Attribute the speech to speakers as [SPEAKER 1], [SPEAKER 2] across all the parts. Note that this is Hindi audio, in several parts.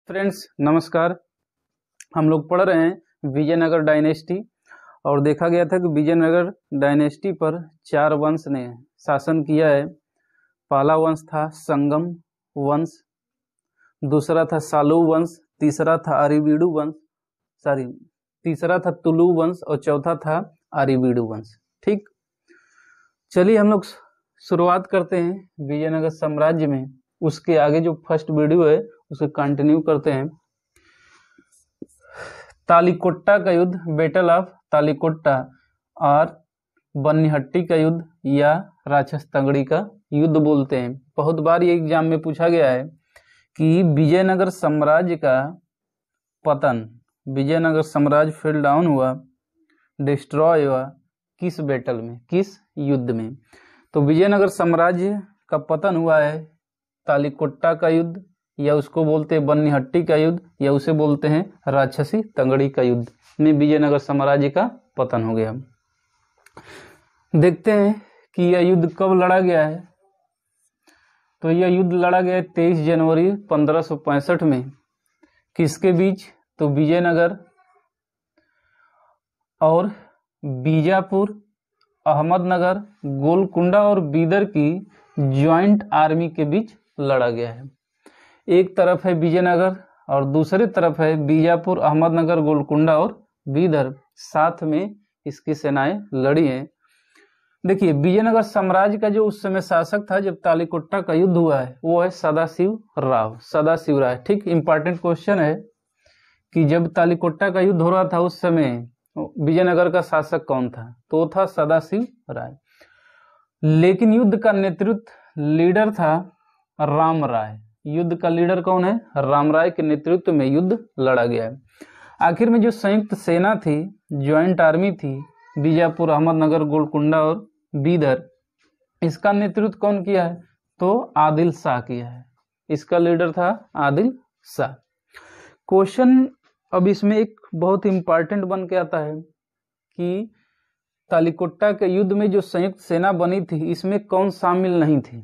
[SPEAKER 1] फ्रेंड्स नमस्कार। हम लोग पढ़ रहे हैं विजयनगर डायनेस्टी और देखा गया था कि विजयनगर डायनेस्टी पर 4 वंश ने शासन किया है। पहला वंश था संगम वंश, दूसरा था सालू वंश, तीसरा था आरीवीडू वंश, तीसरा था तुलु वंश और चौथा था आरीवीडू वंश। ठीक, चलिए हम लोग शुरुआत करते हैं विजयनगर साम्राज्य में। उसके आगे जो फर्स्ट वीडियो है उसे कंटिन्यू करते हैं। तालिकोट्टा का युद्ध, बैटल ऑफ तालिकोट्टा और बन्नीहट्टी का युद्ध या राक्षस तंगड़ी का युद्ध बोलते हैं। बहुत बार ये एग्जाम में पूछा गया है कि विजयनगर साम्राज्य का पतन, विजयनगर साम्राज्य फेल डाउन हुआ, डिस्ट्रॉय हुआ किस बैटल में, किस युद्ध में। तो विजयनगर साम्राज्य का पतन हुआ है तालिकोट्टा का युद्ध, या उसको बोलते हैं बन्नीहट्टी का युद्ध, या उसे बोलते हैं राक्षसी तंगड़ी का युद्ध में विजयनगर साम्राज्य का पतन हो गया। देखते हैं कि यह युद्ध कब लड़ा गया है। तो यह युद्ध लड़ा गया है 23 जनवरी 1565 में। किसके बीच? तो विजयनगर और बीजापुर, अहमदनगर, गोलकुंडा और बीदर की ज्वाइंट आर्मी के बीच लड़ा गया है। एक तरफ है विजयनगर और दूसरी तरफ है बीजापुर, अहमदनगर, गोलकुंडा और बीदर, साथ में इसकी सेनाएं लड़ी हैं। देखिए, विजयनगर साम्राज्य का जो उस समय शासक था जब तालिकोट्टा का युद्ध हुआ है वो है सदाशिव राय। ठीक, इंपॉर्टेंट क्वेश्चन है कि जब तालिकोट्टा का युद्ध हो रहा था उस समय विजयनगर का शासक कौन था? तो था सदाशिव राय। लेकिन युद्ध का नेतृत्व लीडर था राम राय। युद्ध का लीडर कौन है? राम राय के नेतृत्व में युद्ध लड़ा गया है। आखिर में जो संयुक्त सेना थी, ज्वाइंट आर्मी थी, बीजापुर, अहमदनगर, गोलकुंडा और बीदर, इसका नेतृत्व कौन किया है? तो आदिल शाह किया है। इसका लीडर था आदिल शाह। क्वेश्चन अब इसमें एक बहुत इंपॉर्टेंट बन के आता है कि तालिकोट्टा के युद्ध में जो संयुक्त सेना बनी थी इसमें कौन शामिल नहीं थी,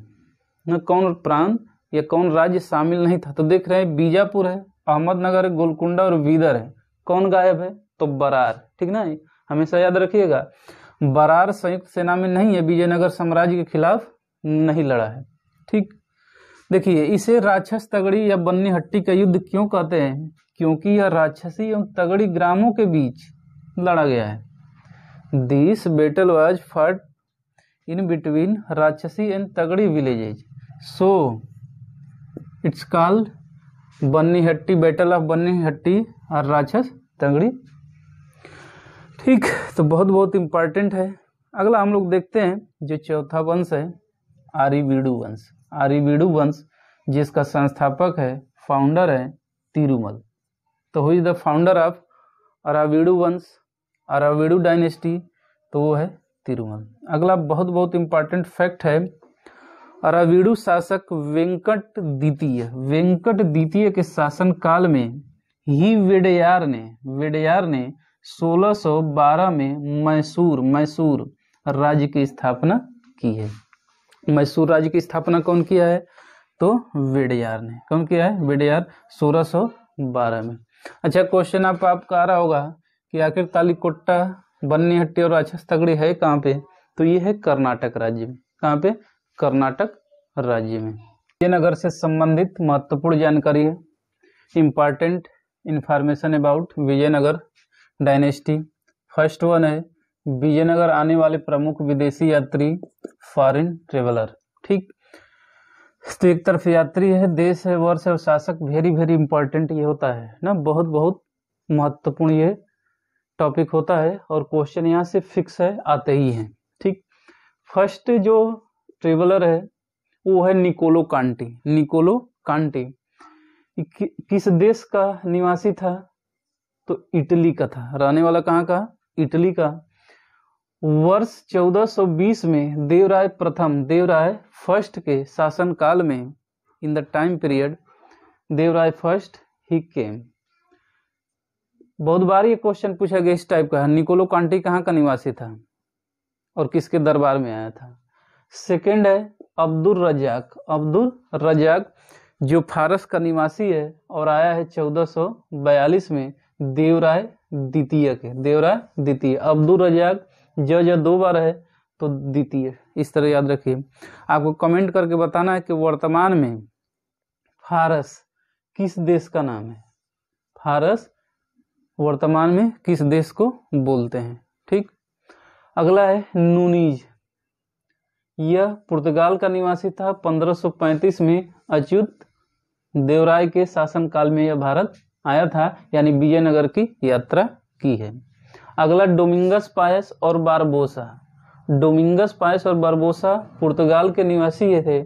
[SPEAKER 1] न कौन प्रांत या कौन राज्य शामिल नहीं था। तो देख रहे हैं बीजापुर है, अहमदनगर है, गोलकुंडा और बीदर है। कौन गायब है? तो बरार। ठीक ना, हमेशा याद रखिएगा, बरार संयुक्त सेना में नहीं है, विजयनगर साम्राज्य के खिलाफ नहीं लड़ा है। ठीक, देखिए इसे राक्षस तगड़ी या बन्नीहट्टी का युद्ध क्यों कहते हैं? क्योंकि यह राक्षसी एवं तगड़ी ग्रामों के बीच लड़ा गया है। This battle was fought in between Rakshasi and Tangadi villages, so it's called Bannihatti, battle of Bannihatti और राक्षस तंगड़ी। ठीक, तो बहुत बहुत इंपॉर्टेंट है। अगला हम लोग देखते हैं जो चौथा वंश है आरीवीडू वंश। आरीवीडू वंश जिसका संस्थापक है, फाउंडर है तिरुमल। तो who is the founder of Aravidu वंश, आरावीडू डायनेस्टी? तो वो है तिरुमल। अगला बहुत बहुत इंपॉर्टेंट फैक्ट है, आरावीडू शासक वेंकट द्वितीय के शासन काल में ही विडयार ने 1612 में मैसूर राज्य की स्थापना की है। मैसूर राज्य की स्थापना कौन किया है? तो विडयार ने। कौन किया है? विडयार, 1612 में। अच्छा, क्वेश्चन आपका आ रहा होगा कि आखिर तालिकोट्टा, बन्नीहट्टी और राक्षस तगड़ी है कहाँ पे? तो ये है कर्नाटक राज्य में। कहाँ पे? कर्नाटक राज्य में। विजयनगर से संबंधित महत्वपूर्ण जानकारी है, important information about Vijayanagara dynasty. First one है विजयनगर आने वाले प्रमुख विदेशी यात्री, फॉरेन ट्रेवलर। ठीक, तो एक तरफ यात्री है, देश है, वर्ष है और शासक। वेरी वेरी इंपॉर्टेंट ये होता है ना, बहुत बहुत महत्वपूर्ण ये टॉपिक होता है और क्वेश्चन यहाँ से फिक्स है, आते ही हैं। ठीक, फर्स्ट जो ट्रेवलर है वो है निकोलो कांटी। किस देश का निवासी था? तो इटली का था। रहने वाला कहाँ का? इटली का। वर्ष 1420 में देवराय फर्स्ट के शासन काल में, in the time period Devaraya first he came. बहुत बार ये क्वेश्चन पूछा गया इस टाइप का, निकोलो कांटी कहाँ का निवासी था और किसके दरबार में आया था? सेकंड है अब्दुल रजाक, जो फारस का निवासी है और आया है 1442 में देवराय द्वितीय के, देवराय द्वितीय। अब्दुल रजाक ज 2 बार है तो द्वितीय, इस तरह याद रखिए। आपको कमेंट करके बताना है कि वर्तमान में फारस किस देश का नाम है, फारस वर्तमान में किस देश को बोलते हैं। ठीक, अगला है नूनीज। यह पुर्तगाल का निवासी था। 1535 में अच्युत देवराय के शासनकाल में यह भारत आया था, यानी विजयनगर की यात्रा की है। अगला डोमिंगस पायस और बारबोसा। डोमिंगस पायस और बारबोसा पुर्तगाल के निवासी थे।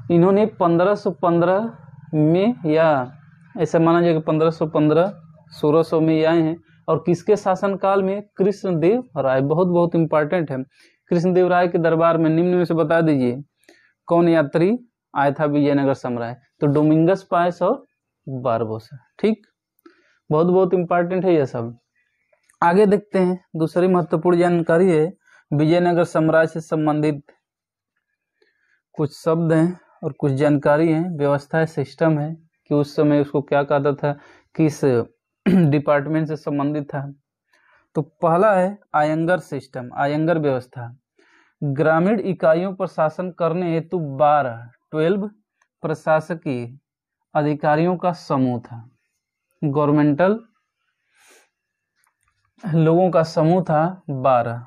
[SPEAKER 1] इन्होंने 1515 में, या ऐसा माना जाए कि 1515-1600 में आए हैं। और किसके शासनकाल में? कृष्णदेव राय। बहुत इंपॉर्टेंट है। कृष्णदेव राय के दरबार में निम्न में से बता दीजिए कौन यात्री आया था विजयनगर साम्राज्य? तो डोमिंगस पायस और बारबोसा। ठीक, बहुत इंपॉर्टेंट है यह सब। आगे देखते हैं, दूसरी महत्वपूर्ण जानकारी है विजयनगर साम्राज्य से संबंधित कुछ शब्द हैं और कुछ जानकारी है, व्यवस्था है, सिस्टम है कि उस समय उसको क्या कहता था, किस डिपार्टमेंट से संबंधित था। तो पहला है आयंगर सिस्टम, आयंगर व्यवस्था। ग्रामीण इकाइयों पर शासन करने हेतु 12 प्रशासकीय अधिकारियों का समूह था। गवर्नमेंटल लोगों का समूह था 12।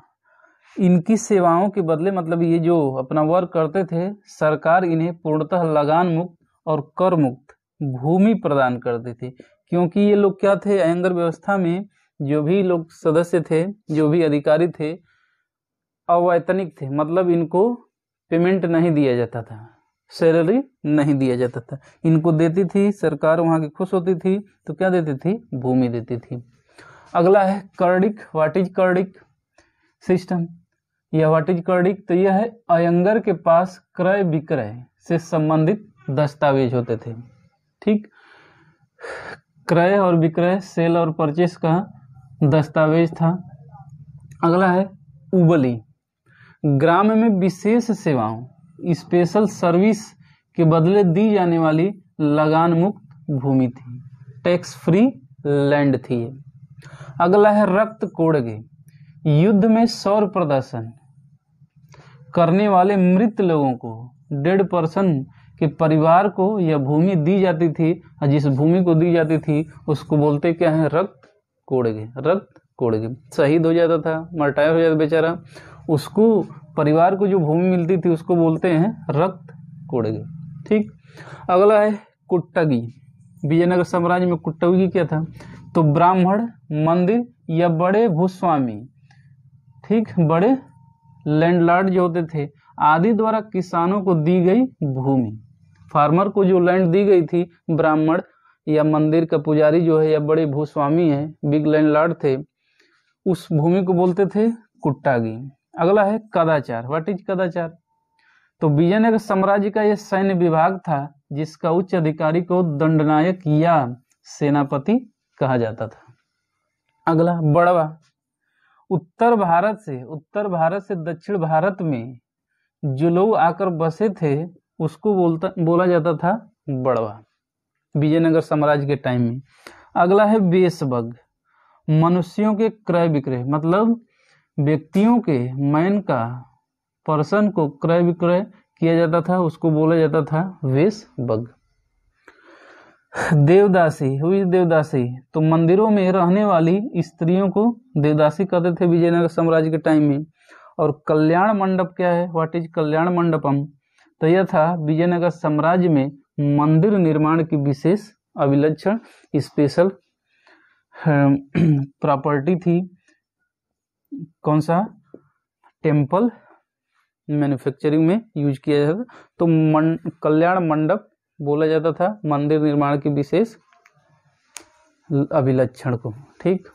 [SPEAKER 1] इनकी सेवाओं के बदले, मतलब ये जो अपना वर्क करते थे, सरकार इन्हें पूर्णतः लगान मुक्त और कर मुक्त भूमि प्रदान करती थी। क्योंकि ये लोग क्या थे, आयंगर व्यवस्था में जो भी लोग सदस्य थे, जो भी अधिकारी थे, अवैतनिक थे, मतलब इनको पेमेंट नहीं दिया जाता था, सैलरी नहीं दिया जाता था। इनको देती थी सरकार, वहाँ की खुश होती थी तो क्या देती थी? भूमि देती थी। अगला है कर्डिक। व्हाट इज कर्डिक सिस्टम? यह व्हाट इज कर्डिक? तो यह है आयंगर के पास क्रय विक्रय से संबंधित दस्तावेज होते थे। ठीक, क्रय और विक्रय, सेल और परचेस का दस्तावेज था। अगला है उबली। ग्राम में विशेष सेवाओं, स्पेशल सर्विस के बदले दी जाने वाली लगान मुक्त भूमि थी, टैक्स फ्री लैंड थी। अगला है रक्त कोड़गे। युद्ध में शौर्य प्रदर्शन करने वाले मृत लोगों को, डेड पर्सन के परिवार को यह भूमि दी जाती थी, और जिस भूमि को दी जाती थी उसको बोलते क्या है? रक्त कोड़गे। रक्त कोड़गे, शहीद हो जाता था, मर्टायर हो जाता बेचारा, उसको, परिवार को जो भूमि मिलती थी उसको बोलते हैं रक्त कोड़गे। ठीक, अगला है कुट्टगी। विजयनगर साम्राज्य में कुट्टगी क्या था? तो ब्राह्मण, मंदिर या बड़े भूस्वामी, ठीक, बड़े लैंडलॉर्ड जो होते थे आदि द्वारा किसानों को दी गई भूमि। फार्मर को जो लैंड दी गई थी, ब्राह्मण या मंदिर का पुजारी जो है या बड़े भूस्वामी है, बिग लैंडलॉर्ड थे, उस भूमि को बोलते थे कुट्टागी। अगला है कदाचार। व्हाट इज कदाचार? तो विजयनगर साम्राज्य का यह सैन्य विभाग था जिसका उच्च अधिकारी को दंडनायक या सेनापति कहा जाता था। अगला बड़वा। उत्तर भारत से दक्षिण भारत में जो लोग आकर बसे थे उसको बोला जाता था बड़वा, विजयनगर साम्राज्य के टाइम में। अगला है वेशभग। मनुष्यों के क्रय विक्रय, मतलब व्यक्तियों के, मैन का, पर्सन को क्रय विक्रय किया जाता था, उसको बोला जाता था वेशभग। देवदासी। हुई देवदासी, तो मंदिरों में रहने वाली स्त्रियों को देवदासी कहते थे विजयनगर साम्राज्य के टाइम में। और कल्याण मंडप क्या है? व्हाट इज कल्याण मंडपम? तो यह था विजयनगर साम्राज्य में मंदिर निर्माण की विशेष अविलक्षण स्पेशल प्रॉपर्टी थी। कौन सा? टेम्पल मैन्युफैक्चरिंग में यूज किया जाता था। तो कल्याण मंडप बोला जाता था मंदिर निर्माण की विशेष अभिलक्षण को। ठीक।